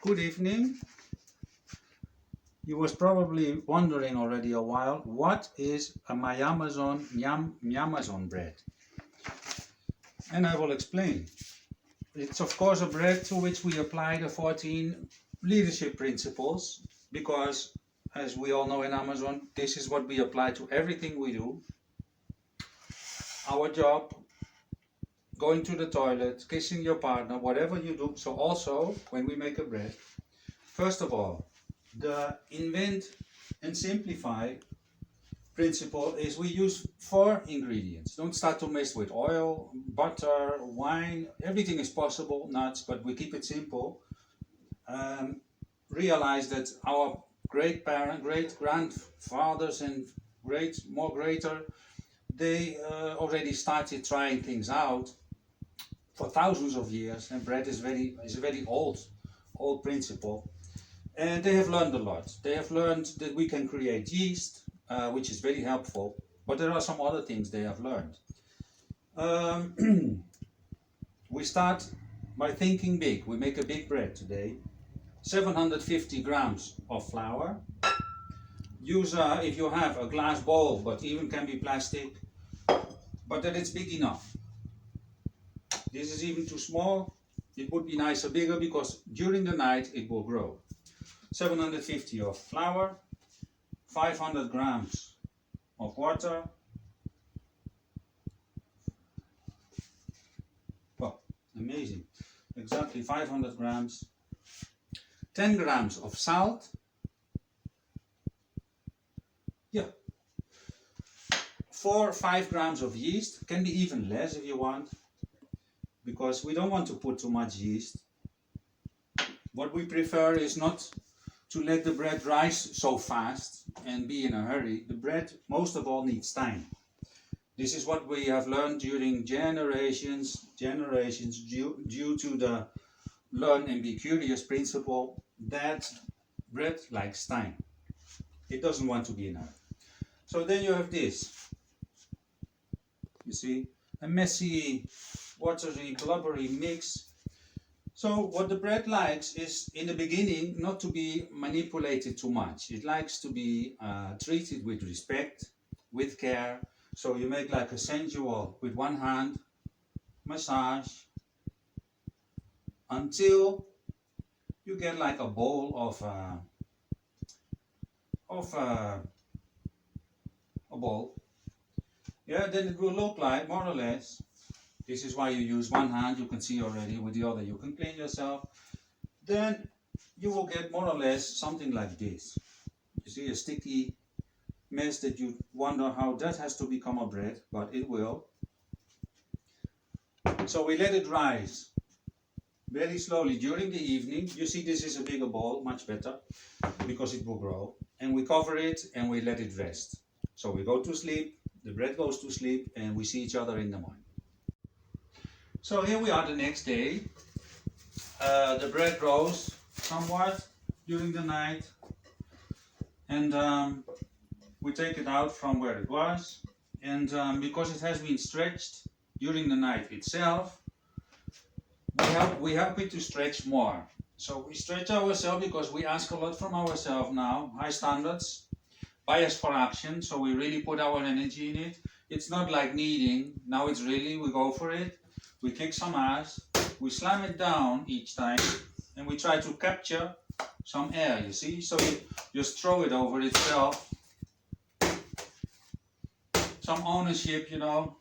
Good evening. You was probably wondering already a while, what is a myamazon bread? And I will explain. It's of course a bread to which we apply the 14 leadership principles, because as we all know in Amazon, this is what we apply to everything we do. Our job, going to the toilet, kissing your partner, whatever you do. So also when we make a bread, first of all, the invent and simplify principle is we use 4 ingredients. Don't start to mess with oil, butter, wine. Everything is possible, nuts, but we keep it simple. Realize that our great grandfathers and greater, they already started trying things out for thousands of years, and bread is a very old principle. And they have learned a lot. They have learned that we can create yeast, which is very helpful, but there are some other things they have learned. We start by thinking big. We make a big bread today. 750 grams of flour. Use, if you have a glass bowl, but even can be plastic, but that it's big enough. This is even too small. It would be nicer bigger, because during the night it will grow. 750 of flour, 500 grams of water, well, amazing, exactly 500 grams, 10 grams of salt, 4 or 5 grams of yeast, can be even less if you want, because we don't want to put too much yeast. What we prefer is not to let the bread rise so fast and be in a hurry. The bread, most of all, needs time. This is what we have learned during generations due to the learn and be curious principle, that bread likes time. It doesn't want to be in a hurry. So then you have this. You see, a messy, watery, blubbery mix. So what the bread likes is, in the beginning, not to be manipulated too much. It likes to be treated with respect, with care. So you make like a sensual, with one hand, massage, until you get like a bowl of a bowl. Yeah, then it will look like, more or less, this is why you use one hand, you can see already, with the other you can clean yourself. Then you will get more or less something like this. You see a sticky mess that you wonder how that has to become a bread, but it will. So we let it rise very slowly during the evening. You see, this is a bigger bowl, much better, because it will grow. And we cover it and we let it rest. So we go to sleep, the bread goes to sleep, and we see each other in the morning. So here we are the next day. The bread grows somewhat during the night, and we take it out from where it was, and because it has been stretched during the night itself, we help it to stretch more. So we stretch ourselves because we ask a lot from ourselves now, high standards, bias for action, so we really put our energy in it. It's not like kneading, now it's really, we go for it, we kick some ass, we slam it down each time, and we try to capture some air, you see? So you just throw it over itself. Some ownership, you know.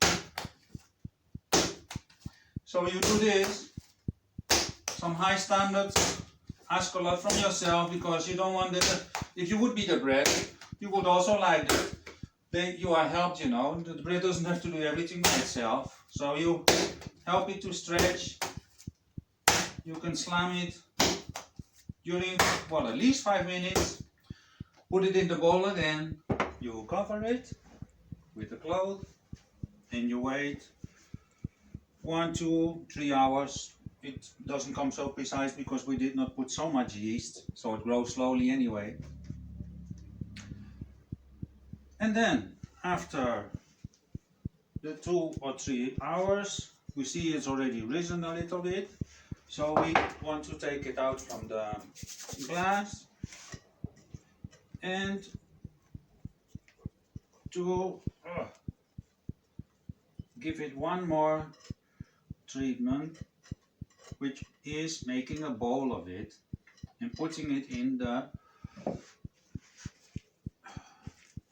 So you do this, some high standards, ask a lot from yourself, because you don't want that. If you would be the bread, you would also like that. Then you are helped, you know. The bread doesn't have to do everything by itself. So you help it to stretch. You can slam it during, well, at least 5 minutes. Put it in the bowl again. You cover it with a cloth and you wait 1, 2, 3 hours. It doesn't come so precise because we did not put so much yeast, so it grows slowly anyway. And then after the 2 or 3 hours, we see it's already risen a little bit. So we want to take it out from the glass and to give it one more treatment, which is making a bowl of it and putting it in the,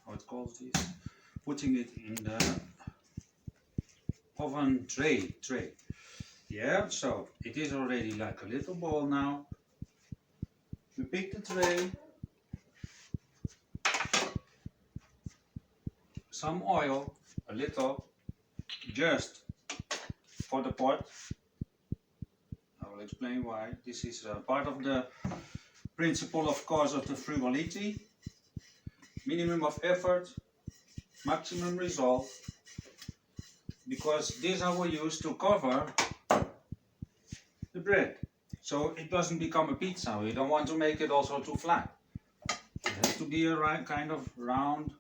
how it calls this, putting it in the oven tray. Yeah, so it is already like a little bowl now. We pick the tray, some oil, a little, just for the pot. I will explain why. This is part of the principle, of course, of the frugality. Minimum of effort, maximum result, because these are we use to cover the bread. So it doesn't become a pizza. We don't want to make it also too flat. It has to be a right kind of round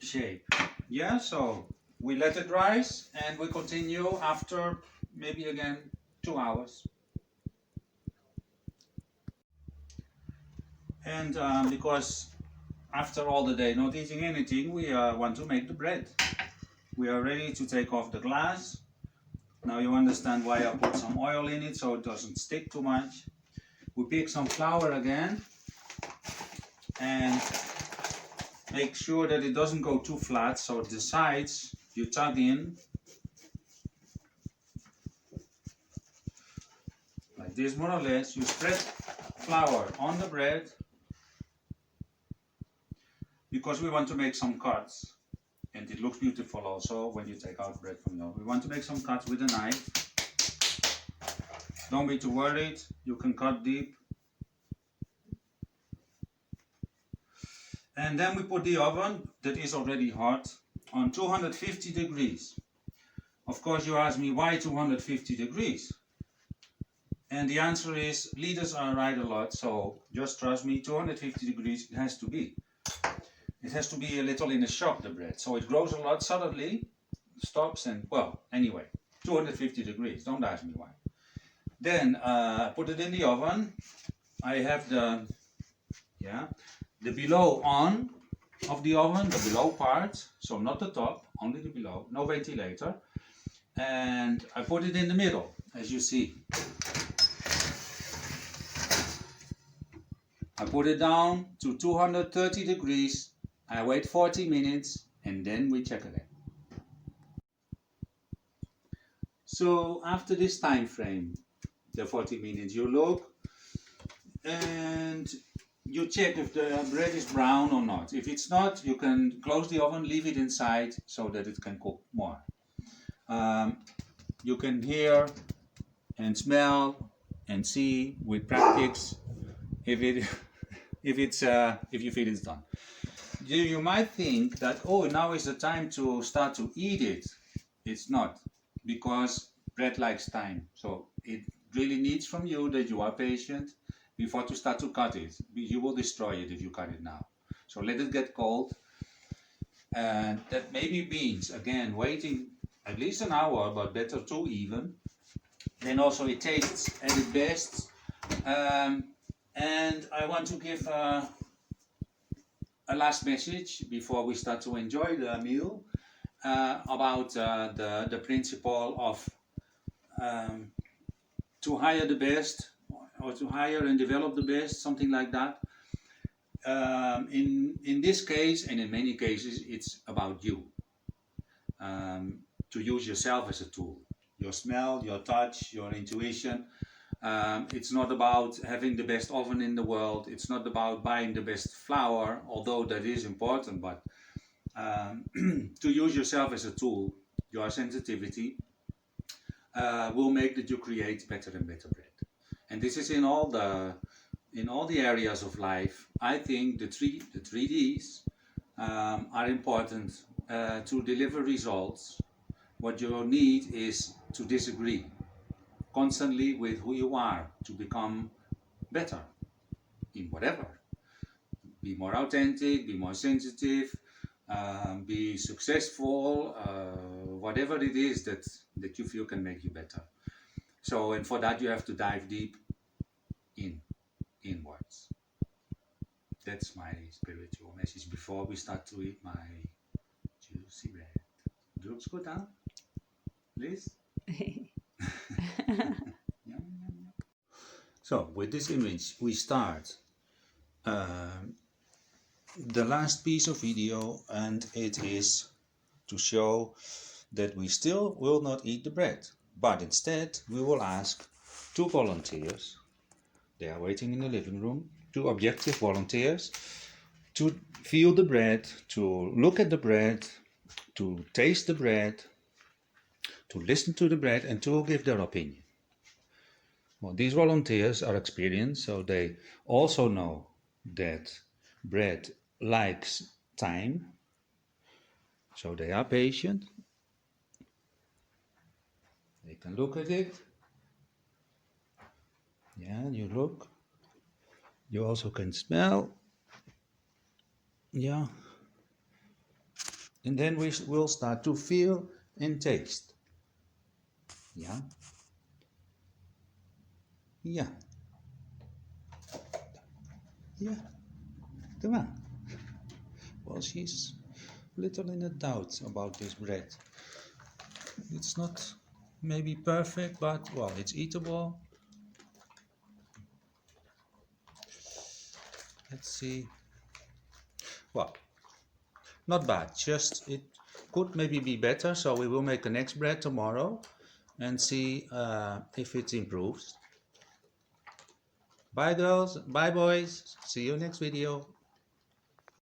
shape. Yeah, so we let it rise and we continue after maybe again 2 hours. And because after all the day not eating anything, we want to make the bread. We are ready to take off the glass. Now you understand why I put some oil in it so it doesn't stick too much. We pick some flour again and make sure that it doesn't go too flat, so the sides you tug in like this more or less. You spread flour on the bread because we want to make some cuts. And it looks beautiful also when you take out bread from the oven. We want to make some cuts with a knife. Don't be too worried, you can cut deep. And then we put the oven, that is already hot, on 250 degrees. Of course you ask me, why 250 degrees? And the answer is, leaders are right a lot, so just trust me, 250 degrees it has to be. It has to be a little in a shock, the bread. So it grows a lot suddenly, stops and, well, anyway, 250 degrees, don't ask me why. Then put it in the oven. I have the below on of the oven, the below part, so not the top, only the below, no ventilator. And I put it in the middle, as you see. I put it down to 230 degrees. I wait 40 minutes and then we check again. So after this time frame, the 40 minutes, you look and you check if the bread is brown or not. If it's not, you can close the oven, leave it inside so that it can cook more. You can hear and smell and see with practice if you feel it's done. You might think that, oh, now is the time to start to eat it. It's not, because bread likes time. So it really needs from you that you are patient before to start to cut it. You will destroy it if you cut it now. So let it get cold. And that maybe means, again, waiting at least an hour, but better 2 even. Then also it tastes at its best. And I want to give a last message before we start to enjoy the meal about the principle of to hire the best, or to hire and develop the best, something like that. In this case, and in many cases, it's about you. To use yourself as a tool. Your smell, your touch, your intuition. It's not about having the best oven in the world. It's not about buying the best flour, although that is important, but to use yourself as a tool, your sensitivity will make that you create better and better bread. And this is in all the areas of life. I think the three Ds are important to deliver results. What you need is to disagree constantly with who you are, to become better in whatever. Be more authentic, be more sensitive, be successful, whatever it is that you feel can make you better. So, and for that you have to dive deep inwards. That's my spiritual message before we start to eat my juicy bread. Looks good, huh? Liz? Yum, yum, yum. So, with this image, we start the last piece of video, and it is to show that we still will not eat the bread, but instead we will ask two volunteers. They are waiting in the living room, two objective volunteers, to feel the bread, to look at the bread, to taste the bread, to listen to the bread, and to give their opinion. Well, these volunteers are experienced, so they also know that bread likes time, so they are patient. They can look at it. Yeah, you look. You also can smell. Yeah. And then we will start to feel and taste. Yeah. Yeah. Yeah. Come on. Well, she's a little in a doubt about this bread. It's not maybe perfect, but well, it's eatable. Let's see. Well, not bad. Just it could maybe be better. So we will make a next bread tomorrow and see if it improves. Bye girls. Bye boys. See you next video.